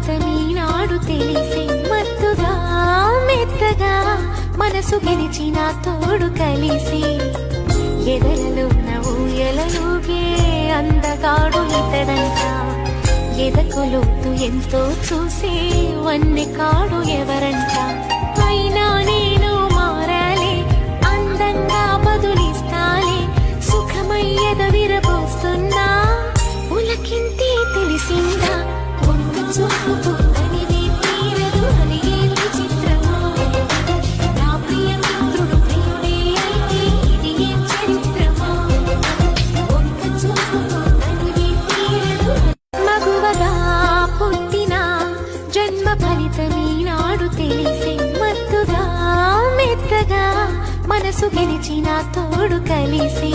ఫలితమీనాడు తెలిసే మత్తుగా మెత్తగా మనసు గెలిచిన తోడు కలిసి ఎదలలో ఊయలలుగే అందగాడు ఇతడంట ఎదకు లోతు ఎంతో చూసే వన్నె కాడు ఎవరంట అయినా నేను మారాలే అందంగా బదులిస్తాలే సుఖమయ్యద విరబోస్తున్నా ఉలకింతే తెలిసిందా చూపు తనివి తీరదు అలిగే విచిత్రమో నా ప్రియ మిత్రుడు ప్రియుడే అయితే ఇది ఏం చరిత్రమో ఒక్క చూపు తనివి తీరదు మగువగా పుట్టిన జన్మ ఫలితమీనాడు తెలిసే మత్తుగా మెత్తగా మనసు గెలిచిన తోడు కలిసి